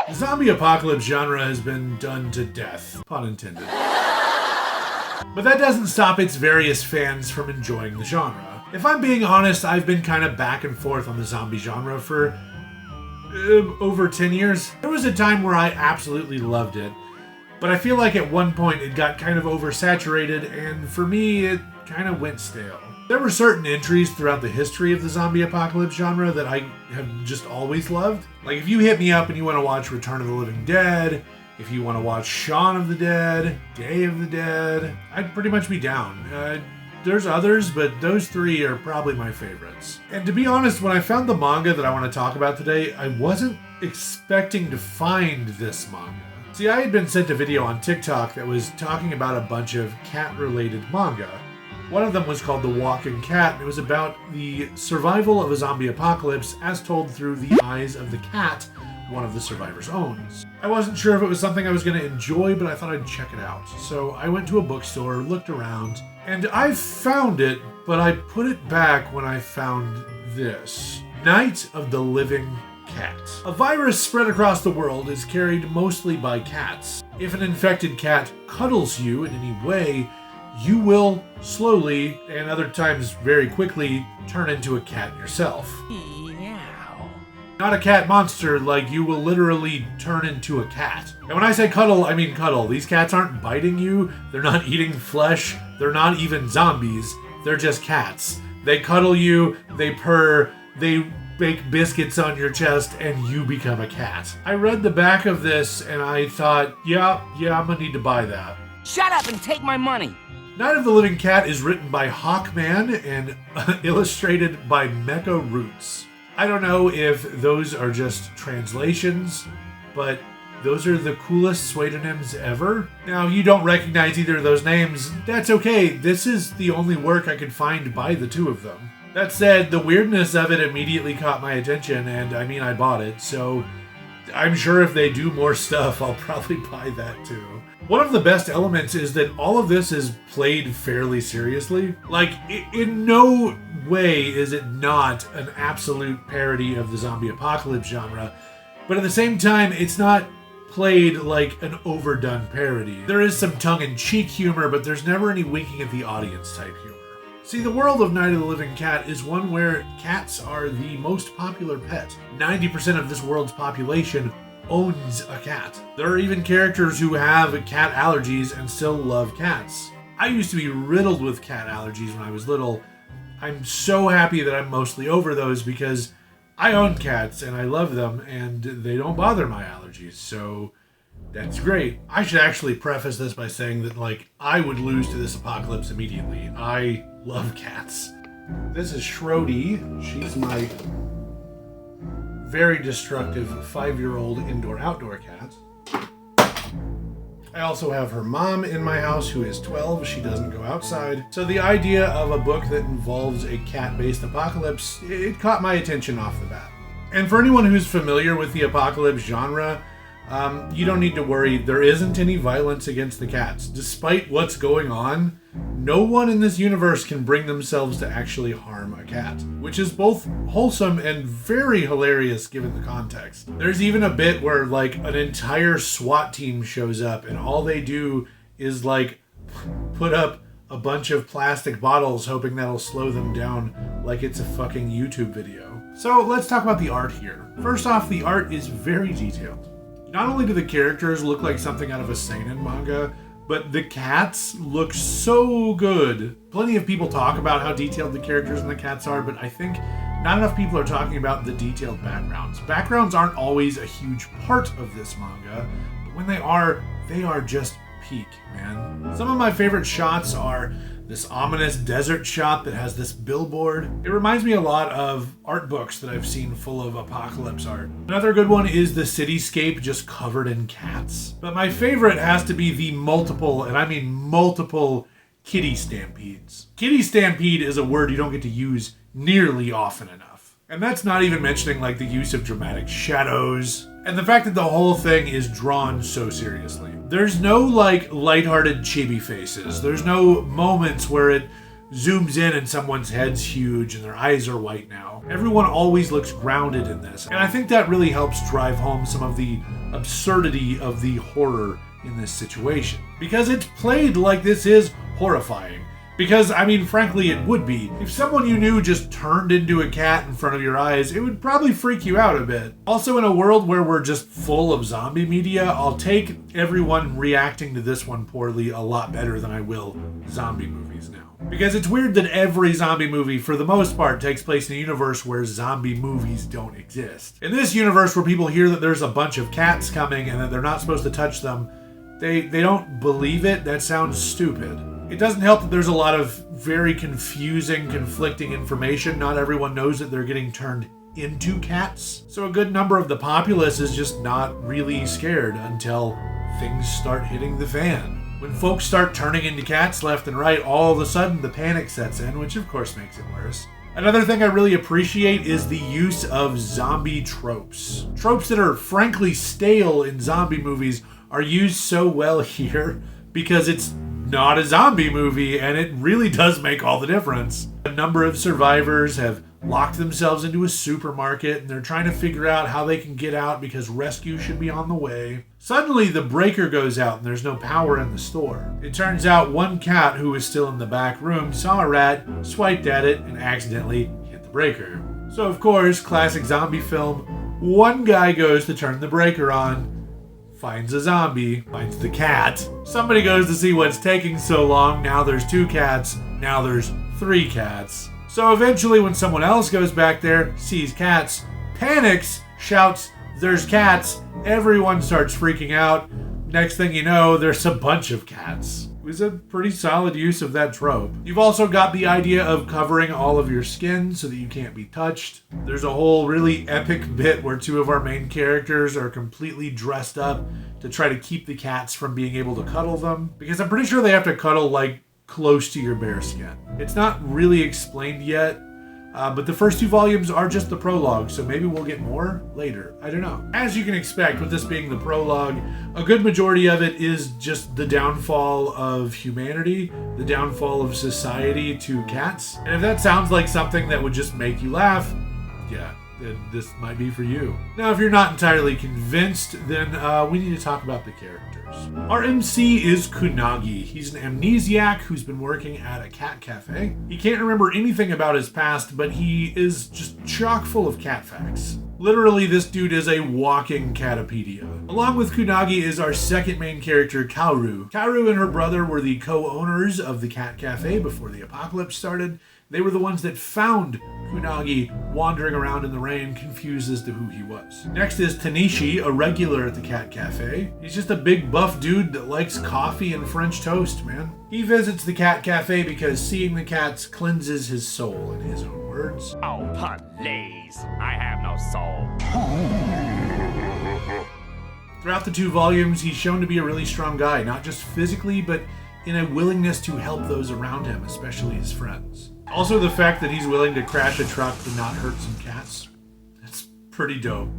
The zombie apocalypse genre has been done to death, pun intended. But that doesn't stop its various fans from enjoying the genre. If I'm being honest, I've been kind of back and forth on the zombie genre for over 10 years. There was a time where I absolutely loved it, but I feel like at one point it got kind of oversaturated, and for me it kind of went stale. There were certain entries throughout the history of the zombie apocalypse genre that I have just always loved. Like if you hit me up and you want to watch Return of the Living Dead, if you want to watch Shaun of the Dead, Day of the Dead, I'd pretty much be down. There's others, but those three are probably my favorites. And to be honest, when I found the manga that I want to talk about today, I wasn't expecting to find this manga. See, I had been sent a video on TikTok that was talking about a bunch of cat-related manga. One of them was called The Walking Cat, and it was about the survival of a zombie apocalypse as told through the eyes of the cat one of the survivors owns. I wasn't sure if it was something I was going to enjoy, but I thought I'd check it out. So I went to a bookstore, looked around, and I found it, but I put it back when I found this. Night of the Living Cat. A virus spread across the world is carried mostly by cats. If an infected cat cuddles you in any way, you will slowly, and other times very quickly, turn into a cat yourself. Not a cat monster, like you will literally turn into a cat. And when I say cuddle, I mean cuddle. These cats aren't biting you, they're not eating flesh, they're not even zombies, they're just cats. They cuddle you, they purr, they bake biscuits on your chest, and you become a cat. I read the back of this and I thought, yeah, I'm gonna need to buy that. Shut up and take my money! Night of the Living Cat is written by Hawkman and illustrated by Mecha-Roots. I don't know if those are just translations, but those are the coolest pseudonyms ever. Now, if you don't recognize either of those names, that's okay. This is the only work I could find by the two of them. That said, the weirdness of it immediately caught my attention, and I bought it, so I'm sure if they do more stuff, I'll probably buy that too. One of the best elements is that all of this is played fairly seriously. Like, in no way is it not an absolute parody of the zombie apocalypse genre, but at the same time, it's not played like an overdone parody. There is some tongue-in-cheek humor, but there's never any winking at the audience type humor. See, the world of Night of the Living Cat is one where cats are the most popular pet. 90% of this world's population owns a cat. There are even characters who have cat allergies and still love cats. I used to be riddled with cat allergies when I was little. I'm so happy that I'm mostly over those because I own cats and I love them and they don't bother my allergies, so that's great. I should actually preface this by saying that, I would lose to this apocalypse immediately. I love cats. This is Shrody. She's my very destructive 5-year-old indoor-outdoor cat. I also have her mom in my house who is 12. She doesn't go outside. So the idea of a book that involves a cat-based apocalypse, it caught my attention off the bat. And for anyone who's familiar with the apocalypse genre, you don't need to worry. There isn't any violence against the cats. Despite what's going on, no one in this universe can bring themselves to actually harm a cat, which is both wholesome and very hilarious given the context. There's even a bit where an entire SWAT team shows up and all they do is put up a bunch of plastic bottles hoping that'll slow them down like it's a fucking YouTube video. So let's talk about the art here. First off, the art is very detailed. Not only do the characters look like something out of a seinen manga, but the cats look so good. Plenty of people talk about how detailed the characters and the cats are, but I think not enough people are talking about the detailed backgrounds. Backgrounds aren't always a huge part of this manga, but when they are just peak, man. Some of my favorite shots are this ominous desert shot that has this billboard. It reminds me a lot of art books that I've seen full of apocalypse art. Another good one is the cityscape just covered in cats. But my favorite has to be the multiple, and I mean multiple, kitty stampedes. Kitty stampede is a word you don't get to use nearly often enough. And that's not even mentioning the use of dramatic shadows, and the fact that the whole thing is drawn so seriously. There's no lighthearted chibi faces. There's no moments where it zooms in and someone's head's huge and their eyes are white now. Everyone always looks grounded in this. And I think that really helps drive home some of the absurdity of the horror in this situation. Because it's played like this is horrifying. Because, I mean, frankly, it would be. If someone you knew just turned into a cat in front of your eyes, it would probably freak you out a bit. Also, in a world where we're just full of zombie media, I'll take everyone reacting to this one poorly a lot better than I will zombie movies now. Because it's weird that every zombie movie, for the most part, takes place in a universe where zombie movies don't exist. In this universe where people hear that there's a bunch of cats coming and that they're not supposed to touch them, they don't believe it. That sounds stupid. It doesn't help that there's a lot of very confusing, conflicting information. Not everyone knows that they're getting turned into cats. So a good number of the populace is just not really scared until things start hitting the fan. When folks start turning into cats left and right, all of a sudden the panic sets in, which of course makes it worse. Another thing I really appreciate is the use of zombie tropes. Tropes that are frankly stale in zombie movies are used so well here because it's not a zombie movie, and it really does make all the difference. A number of survivors have locked themselves into a supermarket, and they're trying to figure out how they can get out because rescue should be on the way. Suddenly, the breaker goes out, and there's no power in the store. It turns out one cat who was still in the back room saw a rat, swiped at it, and accidentally hit the breaker. So, of course, classic zombie film, one guy goes to turn the breaker on, finds a zombie, finds the cat. Somebody goes to see what's taking so long. Now there's 2 cats. Now there's 3 cats. So eventually when someone else goes back there, sees cats, panics, shouts, "There's cats." Everyone starts freaking out. Next thing you know, there's a bunch of cats. It was a pretty solid use of that trope. You've also got the idea of covering all of your skin so that you can't be touched. There's a whole really epic bit where 2 of our main characters are completely dressed up to try to keep the cats from being able to cuddle them. Because I'm pretty sure they have to cuddle like close to your bare skin. It's not really explained yet, but the first 2 volumes are just the prologue, so maybe we'll get more later. I don't know. As you can expect, with this being the prologue, a good majority of it is just the downfall of humanity, the downfall of society to cats. And if that sounds like something that would just make you laugh, yeah, then this might be for you. Now, if you're not entirely convinced, then we need to talk about the characters. Our MC is Kunagi. He's an amnesiac who's been working at a cat cafe. He can't remember anything about his past, but he is just chock full of cat facts. Literally, this dude is a walking catapedia. Along with Kunagi is our second main character, Kaoru. Kaoru and her brother were the co-owners of the cat cafe before the apocalypse started. They were the ones that found Kunagi wandering around in the rain, confused as to who he was. Next is Tanishi, a regular at the cat cafe. He's just a big buff dude that likes coffee and French toast, man. He visits the cat cafe because seeing the cats cleanses his soul, in his own words. Oh, please. I have no soul. Throughout the 2 volumes, he's shown to be a really strong guy, not just physically, but in a willingness to help those around him, especially his friends. Also, the fact that he's willing to crash a truck to not hurt some cats. That's pretty dope.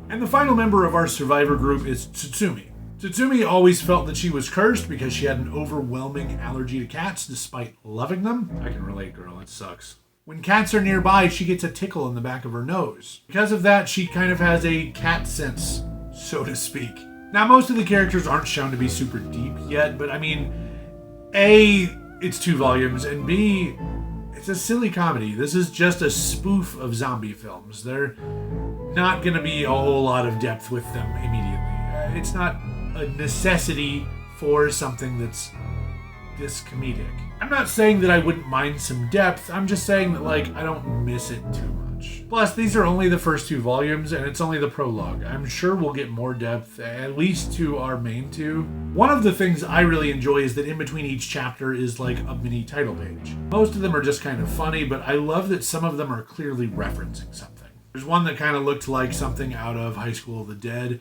And the final member of our survivor group is Tsutsumi. Tsutsumi always felt that she was cursed because she had an overwhelming allergy to cats despite loving them. I can relate, girl. It sucks. When cats are nearby, she gets a tickle in the back of her nose. Because of that, she kind of has a cat sense, so to speak. Now, most of the characters aren't shown to be super deep yet, but I mean, A, it's 2 volumes, and B, it's a silly comedy. This is just a spoof of zombie films. They're not going to be a whole lot of depth with them immediately. It's not a necessity for something that's this comedic. I'm not saying that I wouldn't mind some depth. I'm just saying that, like, I don't miss it too much. Plus, these are only the first 2 volumes, and it's only the prologue. I'm sure we'll get more depth, at least to our main 2. One of the things I really enjoy is that in between each chapter is like a mini title page. Most of them are just kind of funny, but I love that some of them are clearly referencing something. There's one that kind of looked like something out of High School of the Dead.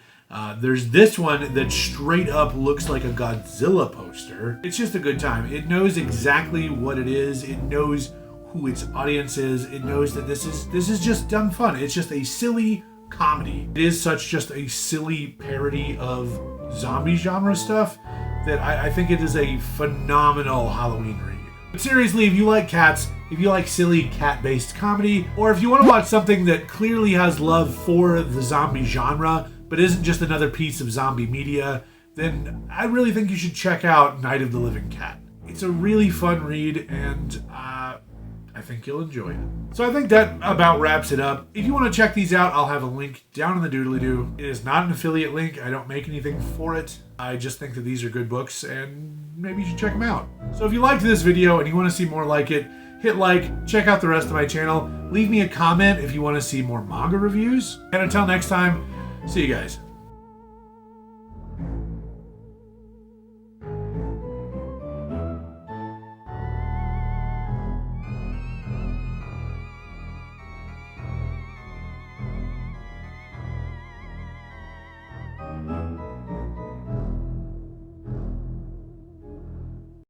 There's this one that straight up looks like a Godzilla poster. It's just a good time. It knows exactly what it is. It knows who its audience is. It knows that this is just dumb fun. It's just a silly comedy. It is such just a silly parody of zombie genre stuff that I think it is a phenomenal Halloween read. But seriously, if you like cats, if you like silly cat-based comedy, or if you want to watch something that clearly has love for the zombie genre, but isn't just another piece of zombie media, then I really think you should check out Night of the Living Cat. It's a really fun read, and I think you'll enjoy it. So I think that about wraps it up. If you want to check these out, I'll have a link down in the doodly-doo. It is not an affiliate link. I don't make anything for it. I just think that these are good books, and maybe you should check them out. So if you liked this video and you want to see more like it, hit like, check out the rest of my channel, leave me a comment if you want to see more manga reviews, and until next time, see you guys.